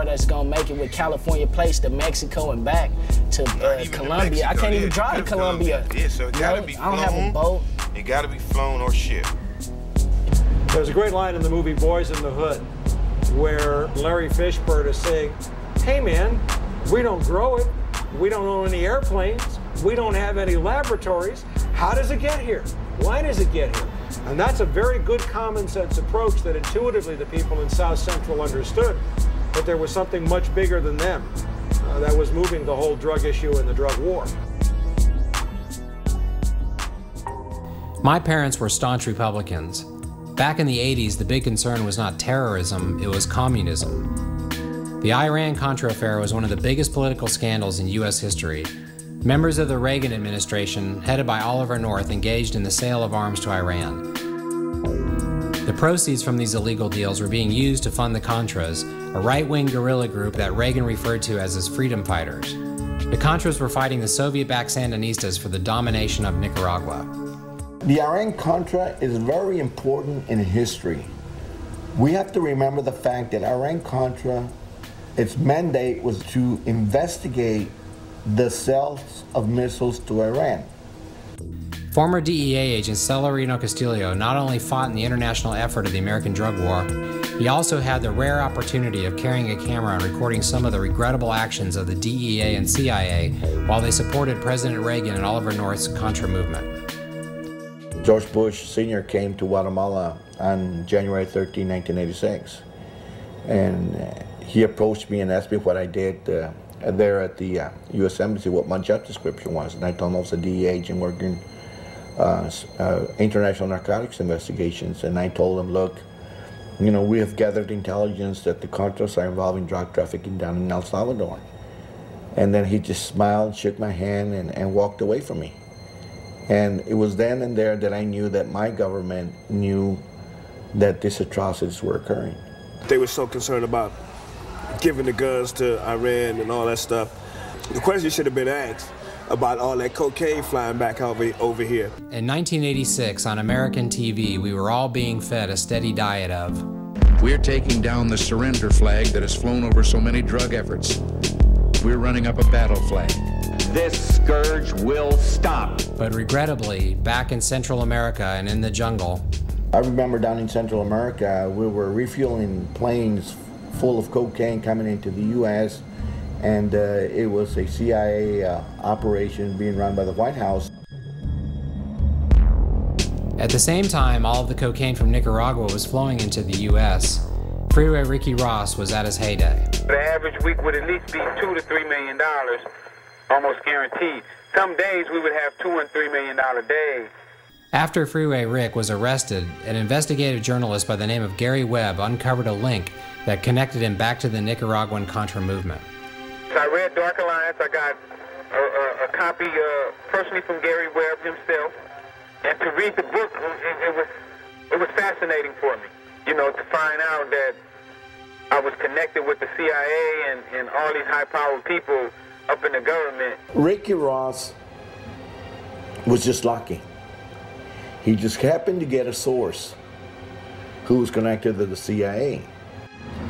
that's gonna make it with California plates to Mexico and back to Colombia. I can't even drive to Colombia. Yeah, so it gotta be flown. I don't have a boat. It gotta be flown or shipped. There's a great line in the movie Boys in the Hood where Larry Fishburne is saying, hey man, we don't grow it, we don't own any airplanes, we don't have any laboratories. How does it get here? Why does it get here? And that's a very good common sense approach that intuitively the people in South Central understood, that there was something much bigger than them that was moving the whole drug issue and the drug war. My parents were staunch Republicans. Back in the 80s, the big concern was not terrorism, it was communism. The Iran-Contra affair was one of the biggest political scandals in U.S. history. Members of the Reagan administration, headed by Oliver North, engaged in the sale of arms to Iran. The proceeds from these illegal deals were being used to fund the Contras, a right-wing guerrilla group that Reagan referred to as his freedom fighters. The Contras were fighting the Soviet-backed Sandinistas for the domination of Nicaragua. The Iran-Contra is very important in history. We have to remember the fact that Iran-Contra, its mandate was to investigate the sales of missiles to Iran. Former DEA agent Celerino Castillo not only fought in the international effort of the American drug war, he also had the rare opportunity of carrying a camera and recording some of the regrettable actions of the DEA and CIA while they supported President Reagan and Oliver North's Contra movement. George Bush Sr. came to Guatemala on January 13, 1986, and he approached me and asked me what I did there at the U.S. Embassy, what my job description was, and I told him I was a DEA agent working international narcotics investigations, and I told him, look, you know, we have gathered intelligence that the Contras are involved in drug trafficking down in El Salvador. And then he just smiled, shook my hand, and walked away from me. And it was then and there that I knew that my government knew that these atrocities were occurring. They were so concerned about giving the guns to Iran and all that stuff. The question should have been asked about all that cocaine flying back over here. In 1986, on American TV, we were all being fed a steady diet of, we're taking down the surrender flag that has flown over so many drug efforts. We're running up a battle flag. This scourge will stop. But regrettably, back in Central America and in the jungle, I remember down in Central America, we were refueling planes full of cocaine coming into the U.S., and it was a CIA operation being run by the White House. At the same time all of the cocaine from Nicaragua was flowing into the U.S., Freeway Ricky Ross was at his heyday. The average week would at least be $2 to $3 million, almost guaranteed. Some days we would have $2 and $3 million days. After Freeway Rick was arrested, an investigative journalist by the name of Gary Webb uncovered a link that connected him back to the Nicaraguan Contra movement. I read Dark Alliance. I got a copy personally from Gary Webb himself. And to read the book, it was fascinating for me, you know, to find out that I was connected with the CIA and all these high-powered people up in the government. Ricky Ross was just lucky. He just happened to get a source who was connected to the CIA.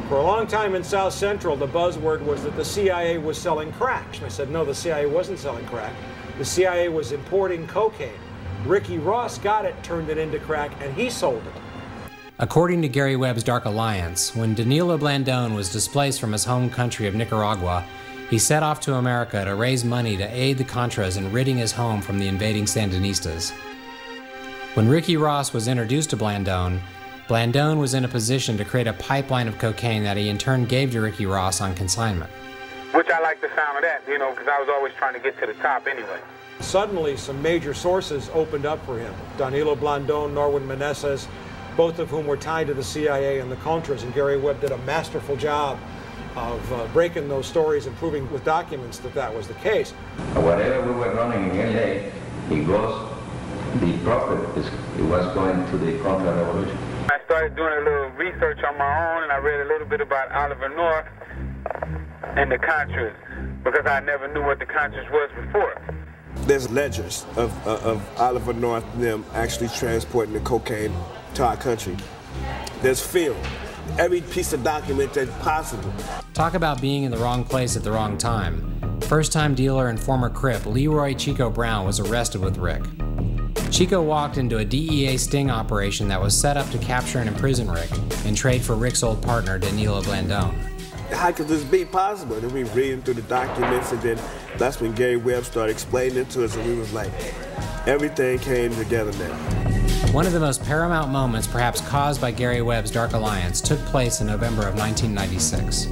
For a long time in South Central, the buzzword was that the CIA was selling crack. And I said, no, the CIA wasn't selling crack. The CIA was importing cocaine. Ricky Ross got it, turned it into crack, and he sold it. According to Gary Webb's Dark Alliance, when Danilo Blandón was displaced from his home country of Nicaragua, he set off to America to raise money to aid the Contras in ridding his home from the invading Sandinistas. When Ricky Ross was introduced to Blandón, Blandón was in a position to create a pipeline of cocaine that he in turn gave to Ricky Ross on consignment. Which I like the sound of that, you know, because I was always trying to get to the top anyway. Suddenly, some major sources opened up for him. Danilo Blandón, Norwin Meneses, both of whom were tied to the CIA and the Contras, and Gary Webb did a masterful job of breaking those stories and proving with documents that that was the case. Whatever we were running in LA, the profit was going to the Contra-Revolution. I started doing a little research on my own, and I read a little bit about Oliver North and the Contras, because I never knew what the Contras was before. There's ledgers of Oliver North and them actually transporting the cocaine to our country. There's film. every piece of document that's possible. Talk about being in the wrong place at the wrong time. First-time dealer and former Crip Leroy Chico Brown was arrested with Rick. Chico walked into a DEA sting operation that was set up to capture and imprison Rick in trade for Rick's old partner, Danilo Blandone. How could this be possible? Then we reading through the documents, and then that's when Gary Webb started explaining it to us, and we was like, everything came together now. One of the most paramount moments, perhaps caused by Gary Webb's Dark Alliance, took place in November of 1996.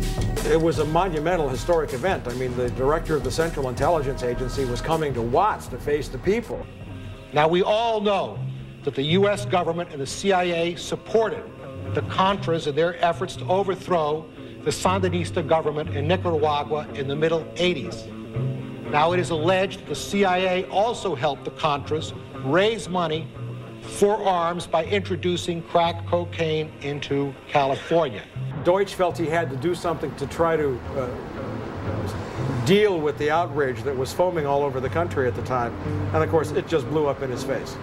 It was a monumental historic event. I mean, the director of the Central Intelligence Agency was coming to Watts to face the people. Now, we all know that the U.S. government and the CIA supported the Contras in their efforts to overthrow the Sandinista government in Nicaragua in the middle 80s. Now, it is alleged the CIA also helped the Contras raise money for arms by introducing crack cocaine into California. Deutsch felt he had to do something to try to deal with the outrage that was foaming all over the country at the time. And of course, it just blew up in his face.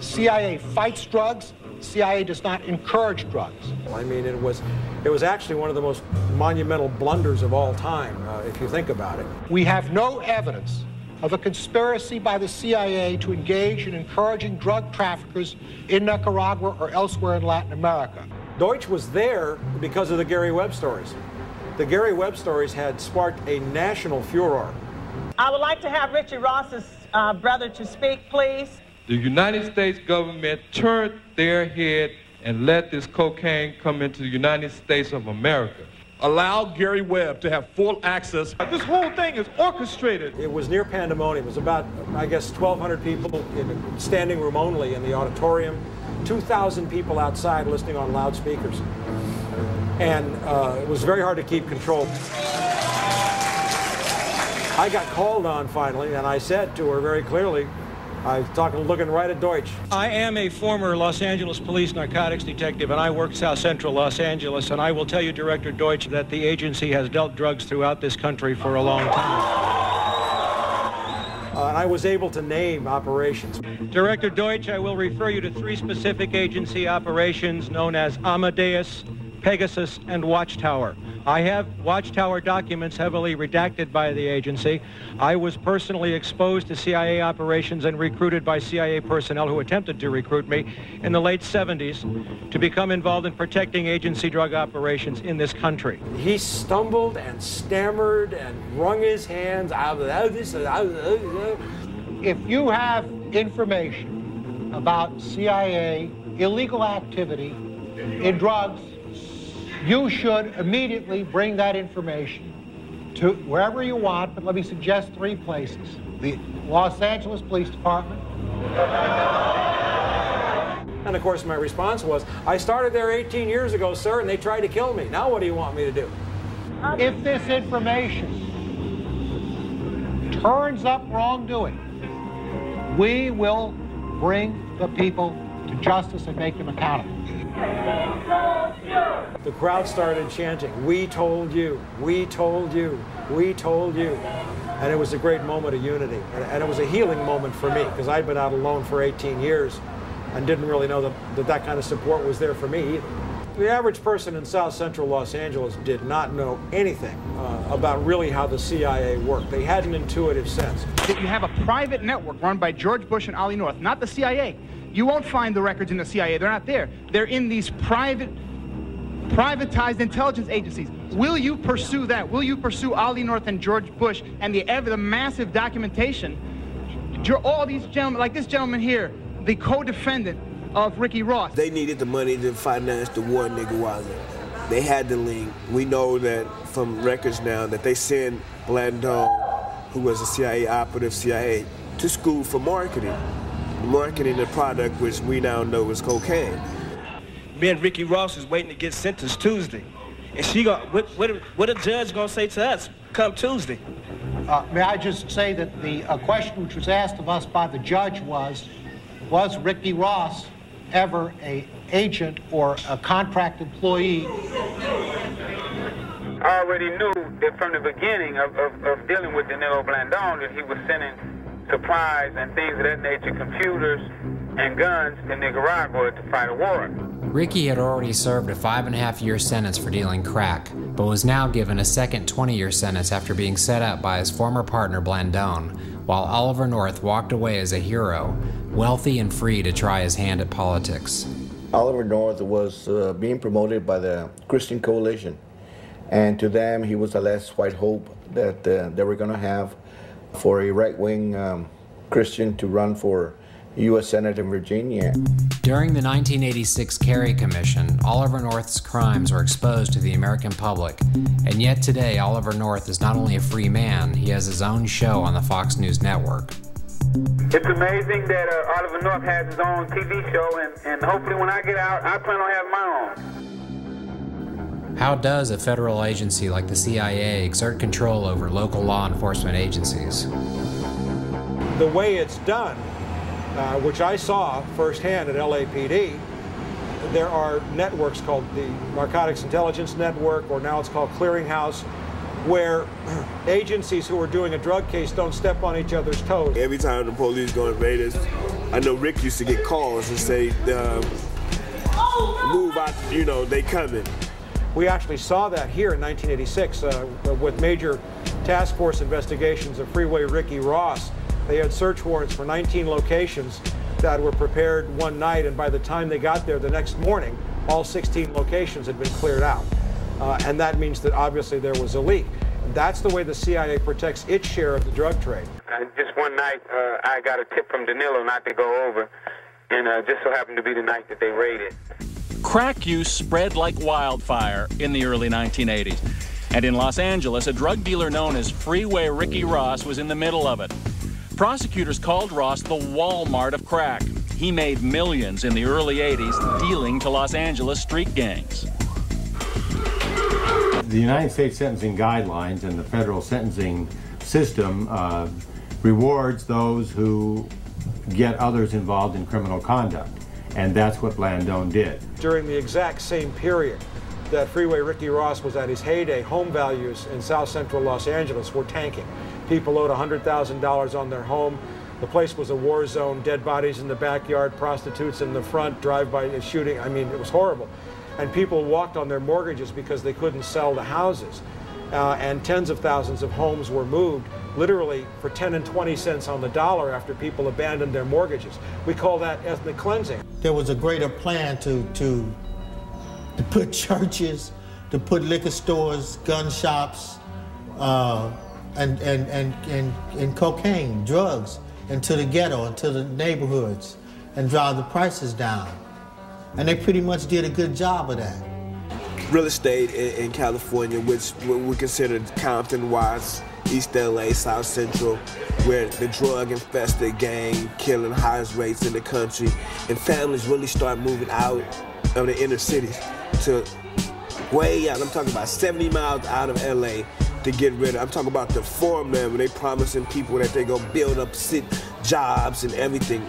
CIA fights drugs. CIA does not encourage drugs. I mean, it was actually one of the most monumental blunders of all time, if you think about it. We have no evidence of a conspiracy by the CIA to engage in encouraging drug traffickers in Nicaragua or elsewhere in Latin America. Deutsch was there because of the Gary Webb stories. The Gary Webb stories had sparked a national furor. I would like to have Richard Ross's brother to speak, please. The United States government turned their head and let this cocaine come into the United States of America. Allow Gary Webb to have full access. This whole thing is orchestrated. It was near pandemonium. It was about, I guess, 1,200 people in a standing room only in the auditorium, 2,000 people outside listening on loudspeakers. And it was very hard to keep control. I got called on finally, and I said to her very clearly, I was looking right at Deutsch. I am a former Los Angeles police narcotics detective, and I work South Central Los Angeles, and I will tell you, Director Deutsch, that the agency has dealt drugs throughout this country for a long time. And I was able to name operations. Director Deutsch, I will refer you to 3 specific agency operations known as Amadeus, Pegasus, and Watchtower. I have Watchtower documents heavily redacted by the agency. I was personally exposed to CIA operations and recruited by CIA personnel who attempted to recruit me in the late 70s to become involved in protecting agency drug operations in this country. He stumbled and stammered and wrung his hands. If you have information about CIA illegal activity in drugs, you should immediately bring that information to wherever you want, but let me suggest 3 places. The Los Angeles Police Department. And of course my response was, I started there 18 years ago, sir, and they tried to kill me. Now what do you want me to do? If this information turns up wrongdoing, we will bring the people to justice and make them accountable. The crowd started chanting, "We told you, we told you, we told you." And it was a great moment of unity. And it was a healing moment for me, because I'd been out alone for 18 years and didn't really know that kind of support was there for me either. The average person in South Central Los Angeles did not know anything about really how the CIA worked. They had an intuitive sense. If you have a private network run by George Bush and Ollie North, not the CIA, you won't find the records in the CIA. They're not there. They're in these privatized intelligence agencies. Will you pursue that? Will you pursue Ollie North and George Bush and the massive documentation? All these gentlemen, like this gentleman here, the co-defendant of Ricky Ross. They needed the money to finance the war in Nicaragua. They had the link. We know that from records now that they sent Blandone, who was a CIA operative, CIA, to school for marketing the product which we now know is cocaine. Me and Ricky Ross is waiting to get sentenced Tuesday. And she what a judge gonna say to us come Tuesday? May I just say that the question which was asked of us by the judge was Ricky Ross ever an agent or a contract employee? I already knew that from the beginning of dealing with Danilo Blandone that he was sending supplies and things of that nature, computers, and guns in Nicaragua to fight a war. Ricky had already served a 5.5-year sentence for dealing crack, but was now given a second 20-year sentence after being set up by his former partner Blandone, while Oliver North walked away as a hero, wealthy and free to try his hand at politics. Oliver North was being promoted by the Christian Coalition, and to them he was the last white hope that they were going to have for a right-wing Christian to run for U.S. Senate in Virginia. During the 1986 Kerry Commission, Oliver North's crimes were exposed to the American public, and yet today Oliver North is not only a free man, he has his own show on the Fox News network. It's amazing that Oliver North has his own TV show, and hopefully when I get out, I plan on having my own. How does a federal agency like the CIA exert control over local law enforcement agencies? The way it's done, which I saw firsthand at LAPD, there are networks called the Narcotics Intelligence Network, or now it's called Clearinghouse, where agencies who are doing a drug case don't step on each other's toes. Every time the police go and raid us, I know Rick used to get calls and say, move out, you know, they coming. We actually saw that here in 1986 with major task force investigations of Freeway Ricky Ross. They had search warrants for 19 locations that were prepared one night, and by the time they got there the next morning, all 16 locations had been cleared out. And that means that obviously there was a leak. That's the way the CIA protects its share of the drug trade. Just one night, I got a tip from Danilo not to go over, and just so happened to be the night that they raided. Crack use spread like wildfire in the early 1980s. And in Los Angeles, a drug dealer known as Freeway Ricky Ross was in the middle of it. Prosecutors called Ross the Walmart of crack. He made millions in the early 80s dealing to Los Angeles street gangs. The United States sentencing guidelines and the federal sentencing system rewards those who get others involved in criminal conduct, and that's what Blandone did. During the exact same period that Freeway Ricky Ross was at his heyday, home values in South Central Los Angeles were tanking. People owed $100,000 on their home. The place was a war zone, dead bodies in the backyard, prostitutes in the front, drive-by shooting. I mean, it was horrible. And people walked on their mortgages because they couldn't sell the houses. And tens of thousands of homes were moved, literally for 10 and 20 cents on the dollar after people abandoned their mortgages. We call that ethnic cleansing. There was a greater plan to put churches, to put liquor stores, gun shops, and cocaine, drugs, into the ghetto, into the neighborhoods, and drive the prices down. And they pretty much did a good job of that. Real estate in California, which we consider Compton, Watts, East LA, South Central, where the drug-infested gang killing highest rates in the country, and families really start moving out of the inner cities to way out. I'm talking about 70 miles out of LA to get rid of. I'm talking about the farmland where they promising people that they gonna build up jobs and everything.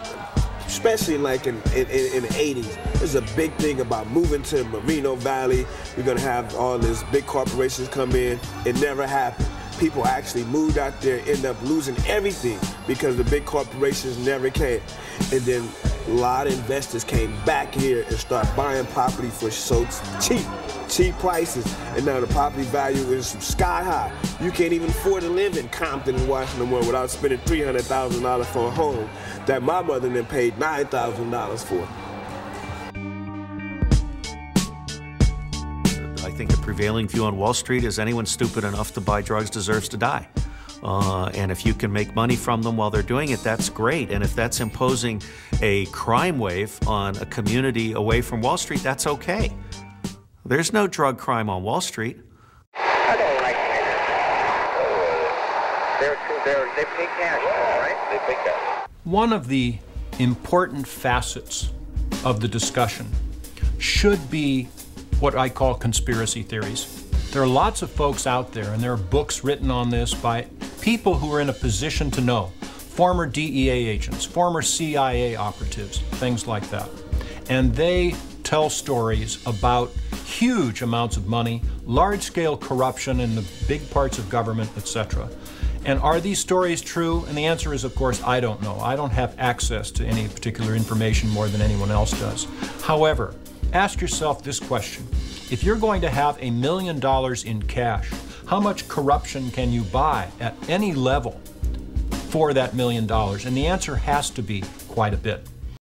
Especially like in the 80s. There's a big thing about moving to Moreno Valley. We're gonna have all these big corporations come in. It never happened. People actually moved out there, end up losing everything because the big corporations never came. And then a lot of investors came back here and start buying property for so cheap prices. And now the property value is sky high. You can't even afford to live in Compton and Washington without spending $300,000 for a home that my mother then paid $9,000 for. I think the prevailing view on Wall Street is anyone stupid enough to buy drugs deserves to die. And if you can make money from them while they're doing it, that's great. And if that's imposing a crime wave on a community away from Wall Street, that's okay. There's no drug crime on Wall Street. I don't like it. They pay cash, all right? They pay cash. One of the important facets of the discussion should be what I call conspiracy theories. There are lots of folks out there, and there are books written on this by people who are in a position to know. Former DEA agents, former CIA operatives, things like that. And they tell stories about huge amounts of money, large-scale corruption in the big parts of government, etc. And are these stories true? And the answer is, of course, I don't know. I don't have access to any particular information more than anyone else does. However, ask yourself this question. If you're going to have $1 million in cash, how much corruption can you buy at any level for that $1 million? And the answer has to be quite a bit.